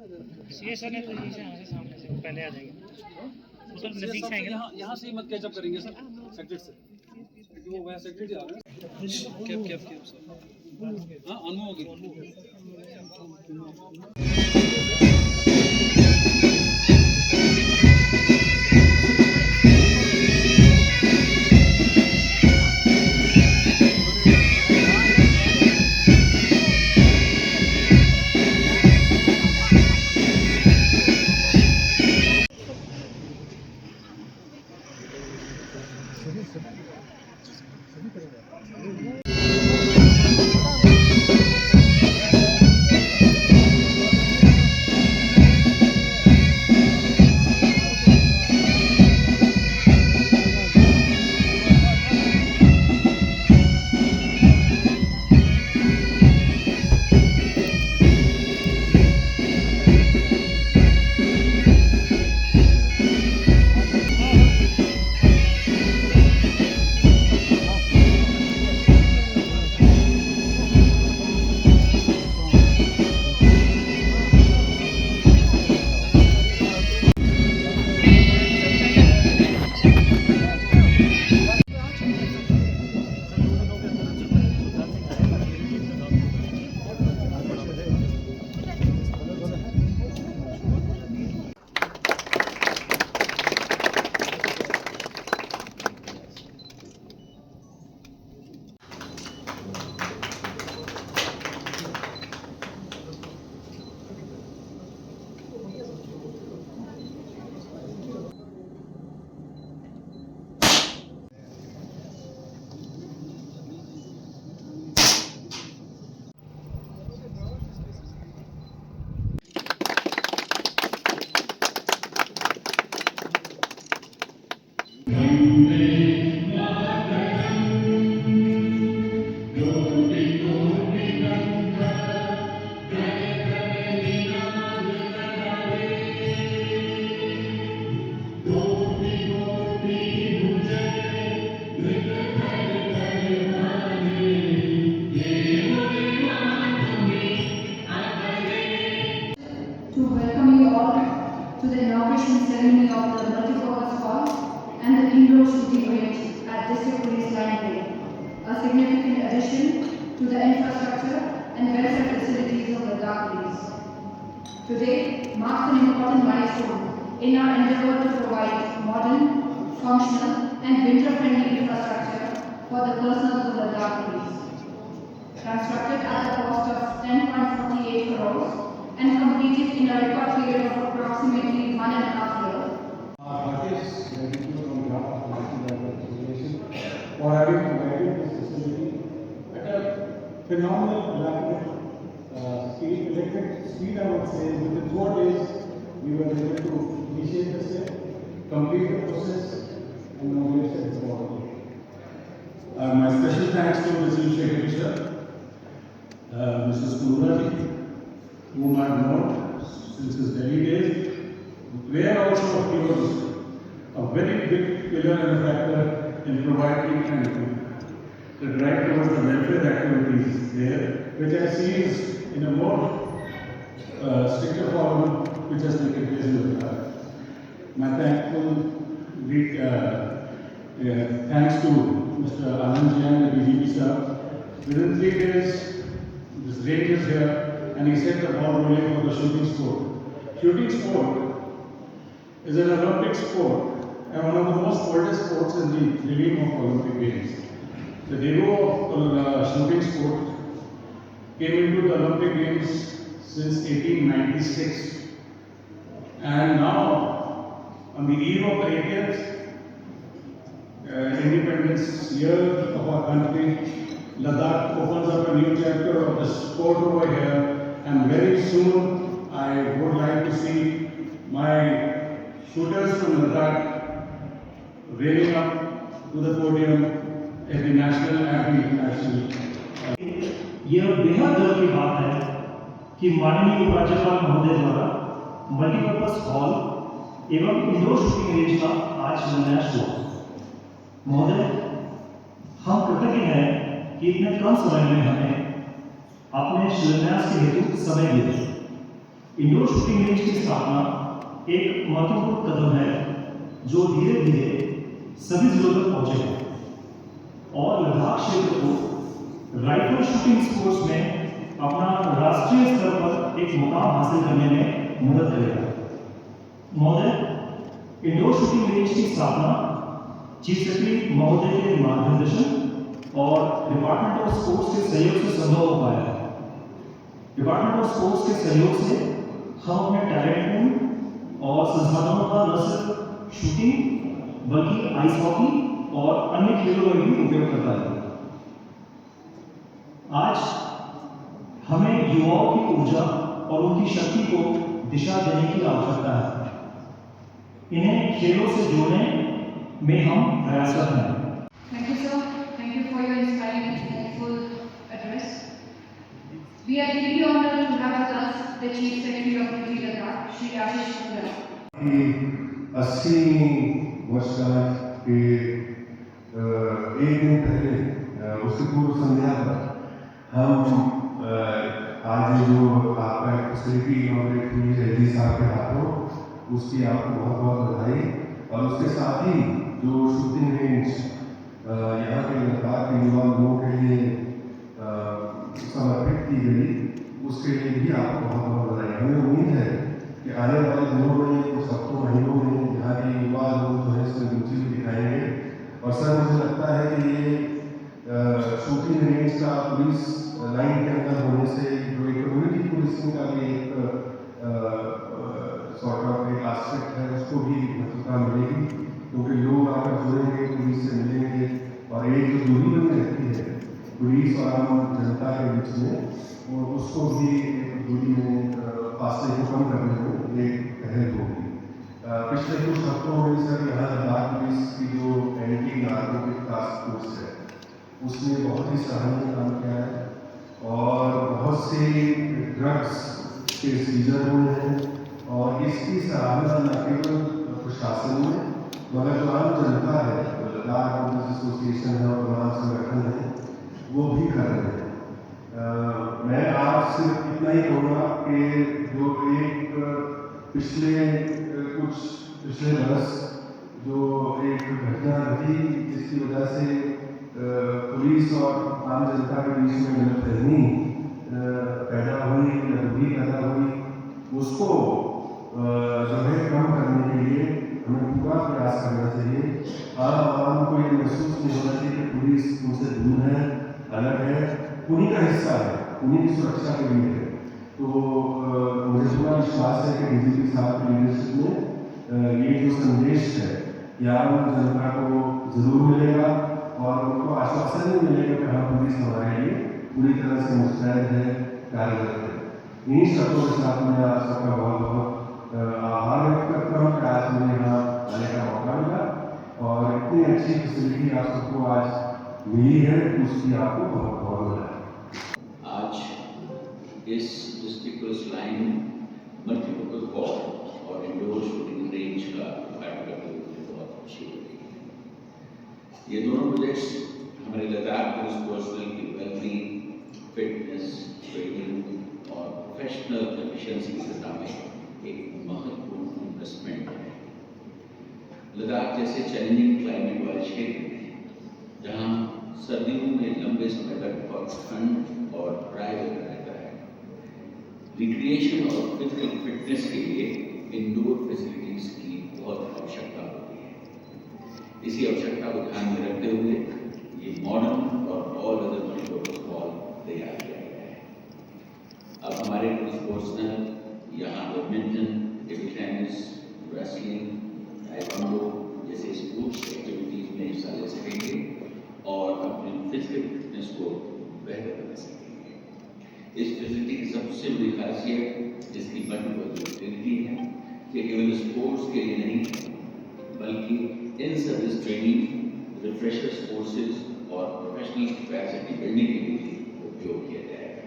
CA sir ने तो यहीं से यहाँ से सामने से पहले आ जाएंगे, वो तो नजदीक से आएंगे ना। यहाँ से ही मत कैचअप करेंगे सर सेक्रेट से, क्योंकि वो वहाँ सेक्रेट ही आ रहे हैं। कैप सर, हाँ अनमो होगी। To welcome you all to the inauguration ceremony of the multipurpose hall and the indoor shooting range at District Police Line Day, a significant addition to the infrastructure and welfare facilities of Ladakh Police. Today marks an important milestone in our endeavor to provide modern, functional and winter-friendly infrastructure for the personnel of the Ladakh Police. Constructed at a cost of 10.48 crores and completed in a record period of approximately 1.5 years. Heartiest gratitude on behalf of the National Development Association for having provided this facility at a phenomenal rapid speed, I would say. Within 4 days, we were able to initiate the same, complete the process, and inaugurate it tomorrow. My special thanks to the Chief Secretary, sir, Mrs. Kurati, whom I have known since his Delhi days, where also he was a very big pillar and a factor in providing and the drive towards the welfare activities there, which I see is in a more stricter form which has taken place in the past. My thanks to Mr. Anand Jain, the DGP sir. Within 3 days, this range is here, and he set the ball rolling for the shooting sport. Shooting sport is an Olympic sport and one of the most oldest sports in the realm of Olympic Games. The debut of shooting sport came into the Olympic Games since 1896, and now on the eve of the 80th independence year of our country, Ladakh opens up a new chapter of the sport over here, and very soon I would like to see my shooters from Ladakh railing up to the podium at the national and international. यह बेहद गर्व की बात है कि माननीय उपराज्यपाल महोदय द्वारा मल्टीपर्पज हॉल एवं इंडोर शूटिंग रेंज का आज शिलान्यास हुआ। महोदय, हम कृतज्ञ हैं कि इतने कम समय में हमें अपने शिलान्यास के हेतु समय दिए। इंडोर शूटिंग रेंज की स्थापना एक महत्वपूर्ण कदम है जो धीरे धीरे सभी जिलों तक पहुंचेगा और लद्दाख क्षेत्र को राइफल शूटिंग स्पोर्ट्स में अपना राष्ट्रीय स्तर पर एक मुकाम हासिल करने में मदद करेगा। महोदय, इंडोर शूटिंग रेंज की स्थापना चीफ सेक्रेटरी महोदय के मार्गदर्शन और डिपार्टमेंट ऑफ स्पोर्ट्स के सहयोग से संभव हो पाया है। डिपार्टमेंट ऑफ स्पोर्ट्स के सहयोग से हम अपने टैलेंट पूल और संसाधनों का न सिर्फ शूटिंग बल्कि आइस हॉकी और अन्य खेलों में भी उपयोग करता है। आज हमें युवाओं की ऊर्जा और उनकी शक्ति को दिशा देने की आवश्यकता है। इन्हें खेलों से जोड़ने में हम प्रयासरत हैं। Thank you, sir. Thank you for your inspiring and hopeful address. We are deeply honored to have with us the Chief Secretary of Niti Ladakh, Shri Ashish Chandra. 80वीं वर्षगांठ के एक दिन पहले उसकी पूर्व संध्या पर हम आज जो आपका फैसिलिटी इनॉग्रेट हुई है जी साहब के हाथों, उसकी आपको बहुत बहुत बधाई। और उसके साथ ही जो शूटिंग रेंज यहाँ के लद्दाख के युवा लोगों के लिए समर्पित की गई, उसके लिए भी आपको बहुत बहुत बधाई। हमें उम्मीद है कि आने वाले दिनों में, कुछ हफ्तों महीनों में यहाँ के युवा लोग जो है इसमें रुचि भी दिखाएंगे। और सर, मुझे लगता है कि ये शूटिंग रेंज का पुलिस लाइन के अंदर होने से जो एक कम्युनिटी पुलिसिंग का भी एक सॉर्ट ऑफ एक एस्पेक्ट है, उसको भी महत्वता मिलेगी, क्योंकि लोग आकर जुड़ेंगे, पुलिस से मिलेंगे और एक जो दूरी बनी रहती है पुलिस और आम जनता के बीच में, और उसको भी एक दूरी में फासले को कम करने में एक पहल होगी। पिछले कुछ हफ्तों में सर यहाँ लद्दाख पुलिस की जो एंटी नार्कोटिक टास्क फोर्स है, उसने बहुत ही सराहनीय काम किया है और बहुत से ड्रग्स के सीजन हुए हैं। और इसकी सराहना न केवल प्रशासन में मगर जो आम जनता है, लद्दाख पुलिस एसोसिएशन है और तमाम संगठन है, वो भी कर रहे हैं। मैं आज सिर्फ इतना ही कहूँगा कि जो एक पिछले बरस जो एक घटना घटी, जिसकी वजह से पुलिस और आम जनता के बीच में गलतफहमी पैदा हुई या दूरी पैदा हुई, उसको जो है कम करने के लिए हमें पूरा प्रयास करना चाहिए। आम को ये महसूस नहीं होना चाहिए कि पुलिस उनसे दूर है, अलग है, उन्हीं का हिस्सा है, उन्हीं की सुरक्षा के लिए है। तो मुझे पूरा विश्वास है कि डीजीपी साहब की लीडरशिप में ये जो संदेश है ये आम जनता को जरूर मिलेगा और उनको आश्वासन भी मिलेगा कि हाँ, पुलिस हमारे लिए पूरी तरह से मुस्तैद है, कार्यरत है। इन्हीं शर्तों के साथ मैं आप सबका बहुत बहुत आभार व्यक्त करता हूँ कि आज मुझे यहाँ आने का मौका मिला और इतनी अच्छी फैसिलिटी आप सबको आज मिली है, उसकी आपको बहुत बहुत बधाई। आज इस district police line multipurpose hall और इंडोर शूटिंग रेंज का उद्घाटन करते हुए मुझे बहुत खुशी हो रही है। ये दोनों प्रोजेक्ट्स हमारे लद्दाख पुलिस पर्सनल की वेलबींग, फिटनेस, ट्रेनिंग और प्रोफेशनल एफिशिएंसी की दिशा में एक महत्वपूर्ण इन्वेस्टमेंट है। लद्दाख जैसे चैलेंजिंग क्लाइमेट वाले क्षेत्र में, जहाँ सर्दियों में लंबे समय तक बहुत ठंड और ड्राई वेदर रहता है, रिक्रिएशन और फिजिकल फिटनेस के लिए इंडोर फैसिलिटीज की बहुत आवश्यकता होती है। इसी आवश्यकता को ध्यान में रखते हुए ये मॉडर्न और ऑल अदर मल्टीपर्पज हॉल तैयार किया गया है। अब हमारे पुलिस पर्सनल यहाँ badminton, table tennis, wrestling, taekwondo जैसे स्पोर्ट्स एक्टिविटीज में हिस्सा ले सकेंगे और अपनी फिजिकल फिटनेस को बेहतर बना सकेंगे। इस फैसिलिटी की सबसे बड़ी खासियत इसकी मल्टीपर्पज है कि केवल स्पोर्ट्स के लिए नहीं बल्कि in service training, refreshers courses और प्रोफेशनल कैपेसिटी बिल्डिंग के लिए भी उपयोग किया जाएगा।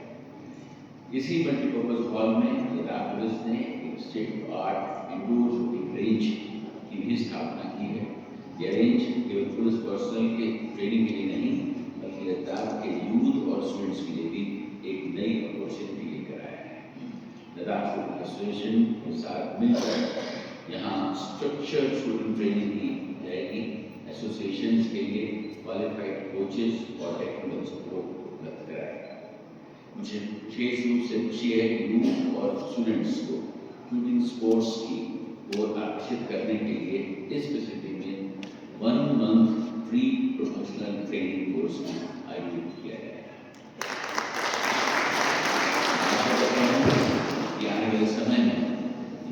इसी मल्टीपर्पज हॉल में लद्दाख पुलिस ने एक state of art indoor shooting range की भी स्थापना की है। यह रेंज केवल पुलिस पर्सनल के ट्रेनिंग के लिए नहीं बल्कि लद्दाख के यूथ और स्टूडेंट्स के लिए भी एक नई अपॉर्चुनिटी लेकर आया है। लद्दाख शूटिंग एसोसिएशन के साथ मिलकर यहाँ स्ट्रक्चर्ड शूटिंग ट्रेनिंग की जाएगी। एसोसिएशंस के लिए क्वालिफाइड कोचेस और टेक्निकल सपोर्ट उपलब्ध कराएगा। मुझे विशेष रूप से खुशी है कि यूथ और स्टूडेंट्स को शूटिंग स्पोर्ट्स की ओर आकर्षित करने के लिए इस फैसिलिटी में 1 month free professional training course आयोजित किया गया है। आने वाले समय में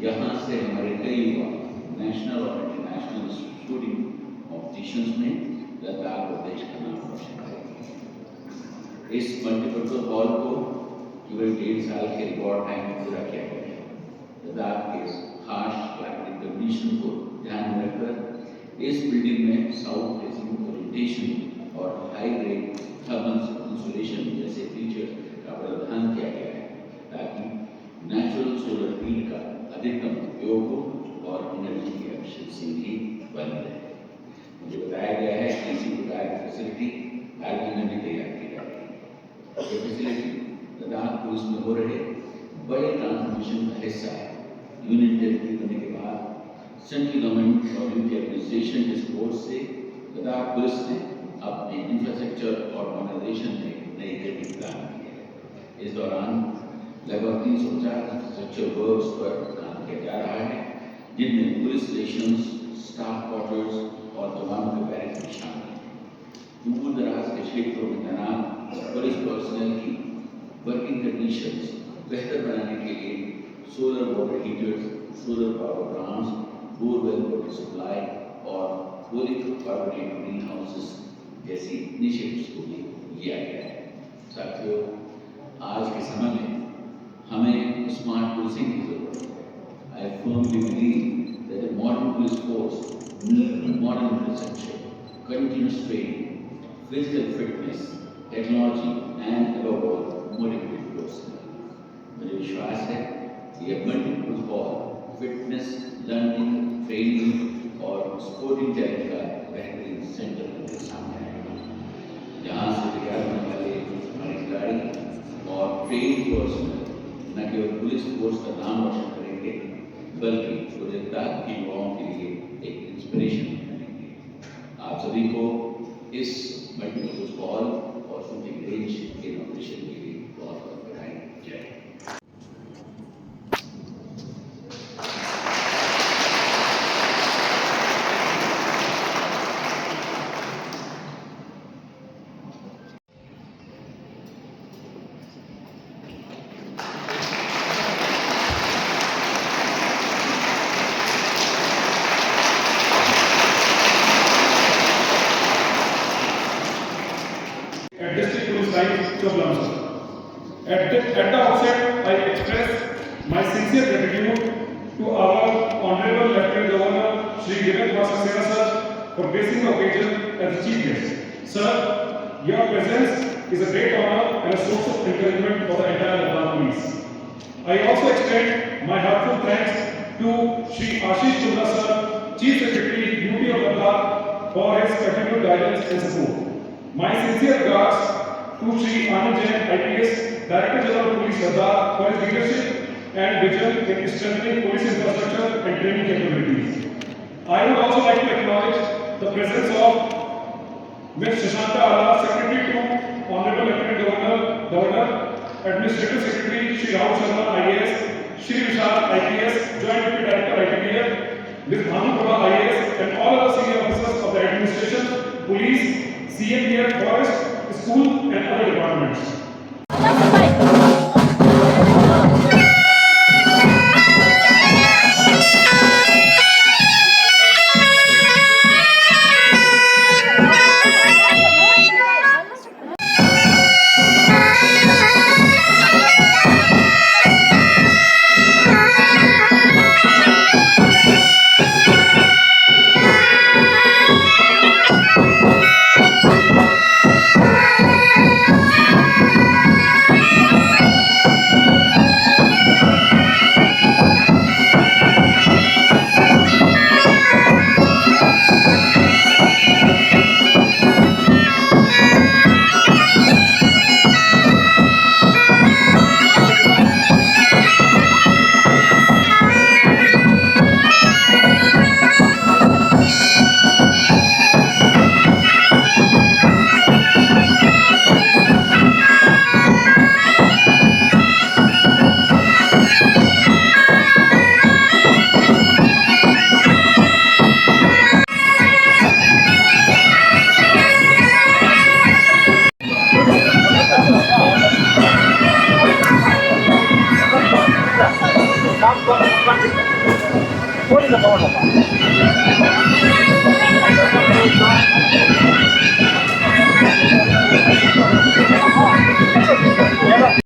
यहाँ से हमारे कई युवा नेशनल और इंटरनेशनल शूटिंग कॉम्पिटिशंस में लद्दाख प्रदेश का नाम रोशन करेंगे। इस मल्टीपर्पज हॉल को केवल 1.5 साल के रिकॉर्ड टाइम में पूरा किया गया है। लद्दाख के खास क्लाइमेटिक कंडीशन को ध्यान में रखकर इस बिल्डिंग में साउथ फेसिंग ओरिएंटेशन और हाई ग्रेड थर्मल इंसुलेशन जैसे फीचर का प्रावधान किया गया है ताकि नेचुरल सोलर हीट का अधिकतम उपयोग हो और एनर्जी की एफिशिएंसी भी बनी रहे। मुझे बताया गया है कि इसी प्रकार की फैसिलिटी हाल में भी तैयार की जा रही है। ये फैसिलिटी लद्दाख पुलिस में हो रहे बड़े ट्रांसफॉर्मेशन का हिस्सा है। यूनिट टेरिटरी बनने के बाद सेंट्रल गवर्नमेंट और यूनिट एडमिनिस्ट्रेशन के सपोर्ट से लद्दाख पुलिस ने अपने इंफ्रास्ट्रक्चर और मॉडर्नाइजेशन में नई गति प्रदान की है। इस दौरान लगभग 350 इंफ्रास्ट्रक्चर वर्क्स पर काम किया जा रहा है, जिनमें पुलिस स्टेशंस, स्टाफ क्वार्टर्स और जवानों के बैरक भी शामिल हैं। दूर दराज के क्षेत्रों में तैनात पुलिस पर्सनल की वर्किंग कंडीशंस बेहतर बनाने के लिए solar water heaters, solar power plants, borewell water supply और कार्बोनेटेड ग्रीन हाउसेस जैसी इनिशिएटिव्स को भी लिया गया है। साथियों, आज के समय में हमें स्मार्ट पुलिसिंग की जरूरत है। I firmly believe that a modern police force needs modern infrastructure, continuous training, physical fitness, technology, and above all, motivated personnel. मुझे विश्वास है कि यह multipurpose hall fitness, learning, training और स्पोर्टिंग टैलेंट का बेहतरीन सेंटर बनकर सामने आएगा। यहाँ से तैयार होने वाले हमारे खिलाड़ी और ट्रेन पर्सनल न केवल पुलिस फोर्स का नाम रोशन करेंगे बल्कि पूरे लद्दाख के युवाओं के लिए एक इंस्पिरेशन बनेंगे। आप सभी को इस मल्टीपर्पज हॉल और शूटिंग रेंज के इनॉग्रेशन के लिए बहुत बहुत बधाई। जय Hind. At District Police Line, Choblam. At the outset, I express my sincere gratitude to our Honorable Lieutenant Governor Shri Jagat Saxena sir for gracing the occasion as the Chief Guest. Sir, your presence is a great honor and a source of encouragement for the entire Ladakh Police. I also extend my heartfelt thanks to Shri Ashish Chunda sir, Chief Secretary, UT of Ladakh, for his continued guidance and support. My sincere regards to Shri Anand Jain, IPS, Director General of Police Ladakh, for his leadership and vision in strengthening police infrastructure and training capabilities. I would also like to acknowledge the presence of Ms. Shashanta Ala, Secretary to Honorable Lieutenant Governor, Administrative Secretary Shri Rahul Sharma, IAS, Shri Vishal, IPS, Joint Deputy Director, ITPF, Ms. Bhanu Prabha, IAS, and all other senior officers of the administration, police, CMPF, forest, school, and other departments.